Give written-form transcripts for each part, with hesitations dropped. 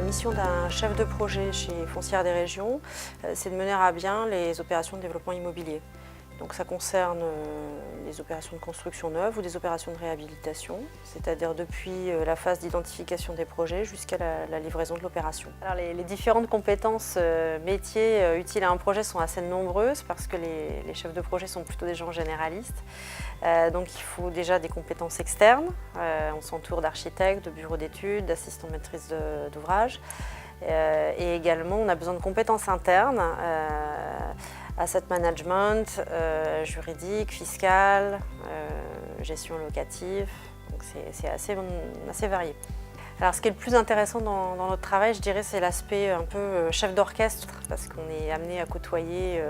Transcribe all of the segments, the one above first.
La mission d'un chef de projet chez Foncière des Régions, c'est de mener à bien les opérations de développement immobilier. Donc ça concerne les opérations de construction neuve ou des opérations de réhabilitation, c'est-à-dire depuis la phase d'identification des projets jusqu'à la livraison de l'opération. Alors les différentes compétences métiers utiles à un projet sont assez nombreuses parce que les chefs de projet sont plutôt des gens généralistes. Donc il faut déjà des compétences externes. On s'entoure d'architectes, de bureaux d'études, d'assistants de maîtrise d'ouvrage. Et également on a besoin de compétences internes. Asset management, juridique, fiscal, gestion locative, donc c'est assez varié. Alors ce qui est le plus intéressant dans notre travail, je dirais, c'est l'aspect un peu chef d'orchestre, parce qu'on est amené à côtoyer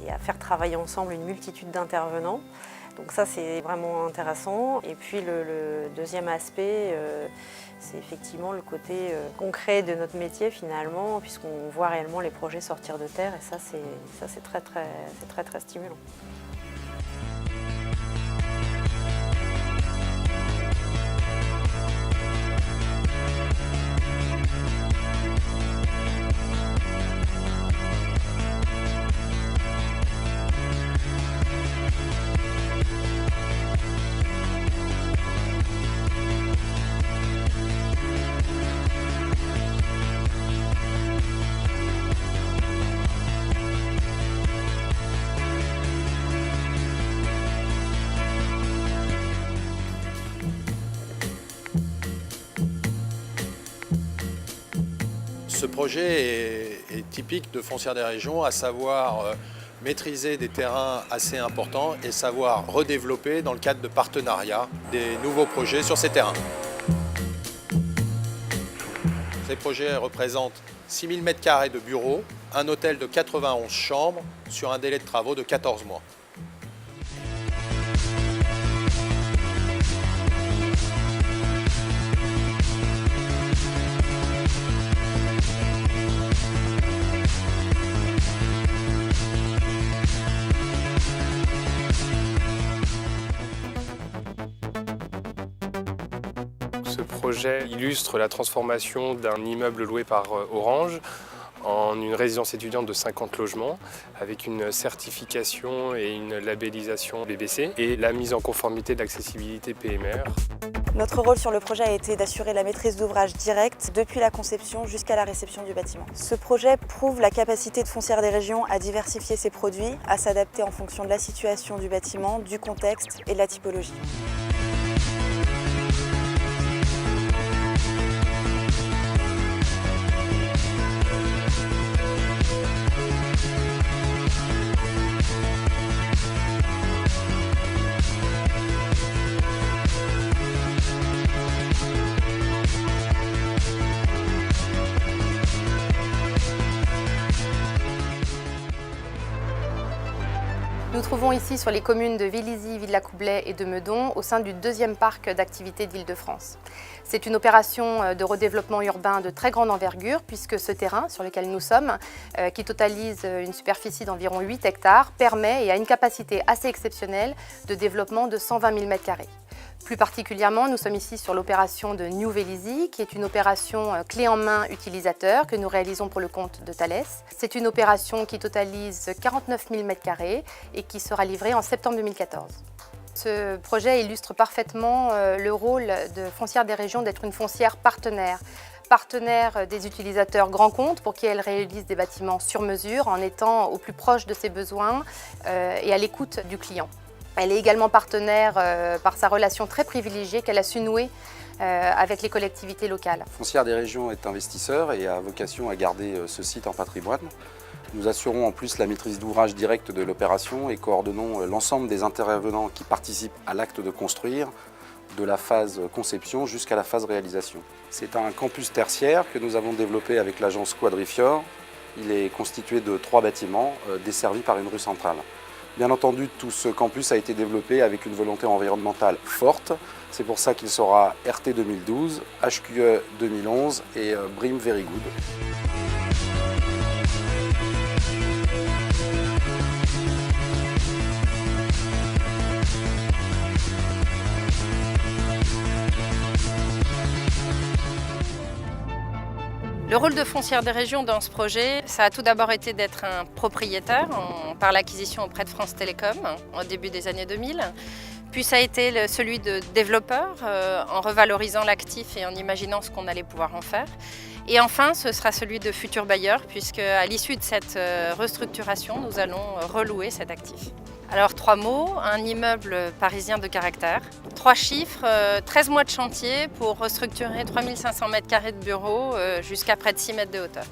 et à faire travailler ensemble une multitude d'intervenants. Donc ça c'est vraiment intéressant. Et puis le deuxième aspect, c'est effectivement le côté concret de notre métier finalement, puisqu'on voit réellement les projets sortir de terre et ça c'est très stimulant. Ce projet est typique de Foncière des Régions, à savoir maîtriser des terrains assez importants et savoir redévelopper dans le cadre de partenariats des nouveaux projets sur ces terrains. Ces projets représentent 6 000 m² de bureaux, un hôtel de 91 chambres sur un délai de travaux de 14 mois. Ce projet illustre la transformation d'un immeuble loué par Orange en une résidence étudiante de 50 logements avec une certification et une labellisation BBC et la mise en conformité de l'accessibilité PMR. Notre rôle sur le projet a été d'assurer la maîtrise d'ouvrage directe depuis la conception jusqu'à la réception du bâtiment. Ce projet prouve la capacité de Foncière des Régions à diversifier ses produits, à s'adapter en fonction de la situation du bâtiment, du contexte et de la typologie. Nous nous trouvons ici sur les communes de Vélizy, Villacoublay et de Meudon, au sein du deuxième parc d'activités d'Île-de-France. C'est une opération de redéveloppement urbain de très grande envergure, puisque ce terrain sur lequel nous sommes, qui totalise une superficie d'environ 8 hectares, permet et a une capacité assez exceptionnelle de développement de 120 000 m². Plus particulièrement, nous sommes ici sur l'opération de New Vélizy, qui est une opération clé en main utilisateur que nous réalisons pour le compte de Thales. C'est une opération qui totalise 49 000 m² et qui sera livrée en septembre 2014. Ce projet illustre parfaitement le rôle de Foncière des Régions d'être une foncière partenaire des utilisateurs grands comptes pour qui elle réalise des bâtiments sur mesure en étant au plus proche de ses besoins et à l'écoute du client. Elle est également partenaire par sa relation très privilégiée qu'elle a su nouer avec les collectivités locales. Foncière des Régions est investisseur et a vocation à garder ce site en patrimoine. Nous assurons en plus la maîtrise d'ouvrage directe de l'opération et coordonnons l'ensemble des intervenants qui participent à l'acte de construire, de la phase conception jusqu'à la phase réalisation. C'est un campus tertiaire que nous avons développé avec l'agence Quadrifior. Il est constitué de 3 bâtiments desservis par une rue centrale. Bien entendu, tout ce campus a été développé avec une volonté environnementale forte. C'est pour ça qu'il sera RT 2012, HQE 2011 et BREEAM Very Good. Le rôle de Foncière des Régions dans ce projet, ça a tout d'abord été d'être un propriétaire par l'acquisition auprès de France Télécom au début des années 2000. Puis ça a été celui de développeur en revalorisant l'actif et en imaginant ce qu'on allait pouvoir en faire. Et enfin, ce sera celui de futur bailleur puisque à l'issue de cette restructuration, nous allons relouer cet actif. Alors 3 mots, un immeuble parisien de caractère. 3 chiffres, 13 mois de chantier pour restructurer 3500 m² de bureaux jusqu'à près de 6 mètres de hauteur.